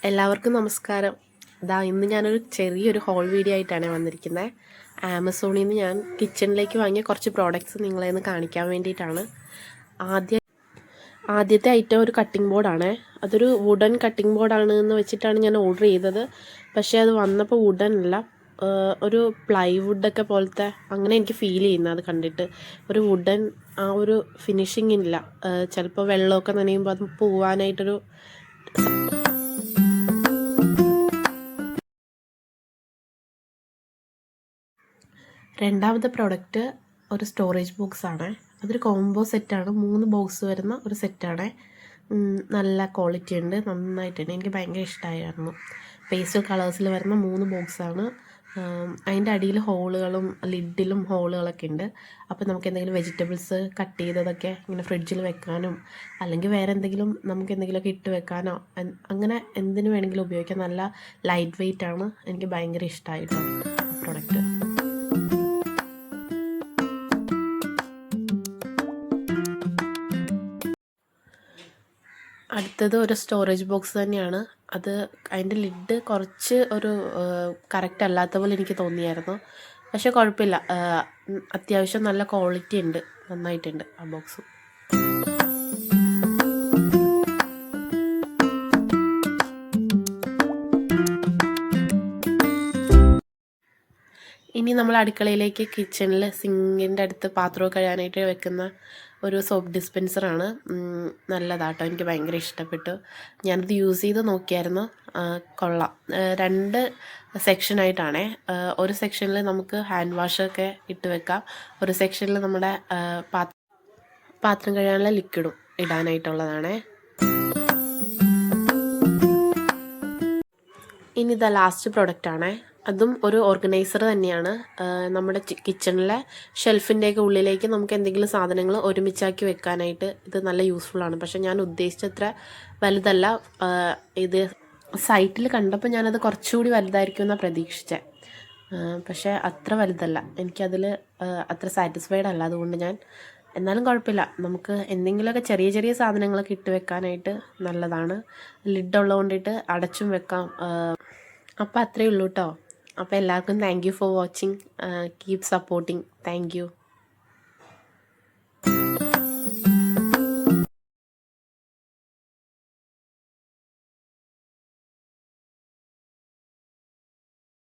എല്ലാവർക്കും നമസ്കാരം. ഇന്ന് ഞാനൊരു ചെറിയൊരു ഹോൾ വീഡിയോ ആയിട്ടാണ് വന്നിരിക്കുന്നത്. ആമസോണിൽ നിന്ന് ഞാൻ കിച്ചണിലേക്ക് വാങ്ങിയ കുറച്ച് പ്രോഡക്റ്റ്സ് നിങ്ങളെ ഒന്ന് കാണിക്കാൻ വേണ്ടിയിട്ടാണ്. ആദ്യത്തെ ഐറ്റം ഒരു കട്ടിംഗ് ബോർഡാണ്. അതൊരു വുഡൻ കട്ടിംഗ് ബോർഡാണ് എന്ന് വെച്ചിട്ടാണ് ഞാൻ ഓർഡർ ചെയ്തത്. പക്ഷേ അത് വന്നപ്പോൾ വുഡൻ അല്ല, ഒരു പ്ലൈവുഡൊക്കെ പോലത്തെ അങ്ങനെ എനിക്ക് ഫീൽ ചെയ്യുന്നത് അത് കണ്ടിട്ട്. ഒരു വുഡൻ ആ ഒരു ഫിനിഷിംഗ് ഇല്ല. ചിലപ്പോൾ വെള്ളമൊക്കെ നനയുമ്പോൾ അത് പോവാനായിട്ടൊരു. രണ്ടാമത്തെ പ്രോഡക്റ്റ് ഒരു സ്റ്റോറേജ് ബോക്സാണ്. അതൊരു കോംബോ സെറ്റാണ്. 3 ബോക്സ് വരുന്ന ഒരു സെറ്റാണ്. നല്ല ക്വാളിറ്റി ഉണ്ട്, നന്നായിട്ടുണ്ട്. എനിക്ക് ഭയങ്കര ഇഷ്ടമായിരുന്നു. പേസ്റ്റൽ കളേഴ്സിൽ വരുന്ന 3 ബോക്സാണ്. അതിൻ്റെ അടിയിൽ ഹോളുകളും ലിഡിലും ഹോളുകളൊക്കെ ഉണ്ട്. അപ്പോൾ നമുക്ക് എന്തെങ്കിലും വെജിറ്റബിൾസ് കട്ട് ചെയ്തതൊക്കെ ഇങ്ങനെ ഫ്രിഡ്ജിൽ വെക്കാനും അല്ലെങ്കിൽ വേറെ എന്തെങ്കിലും നമുക്ക് എന്തെങ്കിലുമൊക്കെ ഇട്ട് വെക്കാനോ അങ്ങനെ എന്തിനു വേണമെങ്കിലും ഉപയോഗിക്കാം. നല്ല ലൈറ്റ് വെയ്റ്റ് ആണ്. എനിക്ക് ഭയങ്കര ഇഷ്ടമായിട്ടോ പ്രോഡക്റ്റ്. അടുത്തത് ഒരു സ്റ്റോറേജ് ബോക്സ് തന്നെയാണ്. അതിൻ്റെ ലിഡ് കുറച്ച് ഒരു കറക്റ്റ് അല്ലാത്ത പോലെ എനിക്ക് തോന്നിയായിരുന്നു. പക്ഷേ കുഴപ്പമില്ല, അത്യാവശ്യം നല്ല ക്വാളിറ്റി ഉണ്ട്, നന്നായിട്ടുണ്ട് ആ ബോക്സ്. ഇനി നമ്മൾ അടുക്കളയിലേക്ക് കിച്ചണിൽ സിങ്കിൻ്റെ അടുത്ത് പാത്രമൊക്കെ കഴുകാനായിട്ട് വെക്കുന്ന ഒരു സോപ്പ് ഡിസ്പെൻസറാണ്. നല്ലതാട്ടോ, എനിക്ക് ഭയങ്കര ഇഷ്ടപ്പെട്ടു. ഞാനത് യൂസ് ചെയ്ത് നോക്കിയായിരുന്നു, കൊള്ളാം. 2 സെക്ഷനായിട്ടാണേ. ഒരു സെക്ഷനിൽ നമുക്ക് ഹാൻഡ് വാഷൊക്കെ ഇട്ട് വെക്കാം, ഒരു സെക്ഷനിൽ നമ്മുടെ പാത്രം കഴുകാനുള്ള ലിക്വിഡും ഇടാനായിട്ടുള്ളതാണേ. ഇനി ലാസ്റ്റ് പ്രൊഡക്റ്റാണേ. അതും ഒരു ഓർഗനൈസർ തന്നെയാണ്. നമ്മുടെ കിച്ചണിലെ ഷെൽഫിൻ്റെയൊക്കെ ഉള്ളിലേക്ക് നമുക്ക് എന്തെങ്കിലും സാധനങ്ങൾ ഒരുമിച്ചാക്കി വെക്കാനായിട്ട് ഇത് നല്ല യൂസ്ഫുള്ളാണ്. പക്ഷേ ഞാൻ ഉദ്ദേശിച്ചത്ര വലുതല്ല. ഇത് സൈറ്റിൽ കണ്ടപ്പോൾ ഞാനത് കുറച്ചുകൂടി വലുതായിരിക്കും എന്നാണ് പ്രതീക്ഷിച്ചത്. പക്ഷേ അത്ര വലുതല്ല. എനിക്കതിൽ അത്ര സാറ്റിസ്ഫൈഡ് അല്ല. അതുകൊണ്ട് എന്നാലും കുഴപ്പമില്ല, നമുക്ക് എന്തെങ്കിലുമൊക്കെ ചെറിയ ചെറിയ സാധനങ്ങളൊക്കെ ഇട്ട് വെക്കാനായിട്ട് നല്ലതാണ്. ലിഡ് ഉള്ളതുകൊണ്ടിട്ട് അടച്ചും വെക്കാം. അപ്പോൾ അത്രയേ ഉള്ളൂ കേട്ടോ. അപ്പോൾ എല്ലാവർക്കും thank you for watching. Keep supporting. Thank you.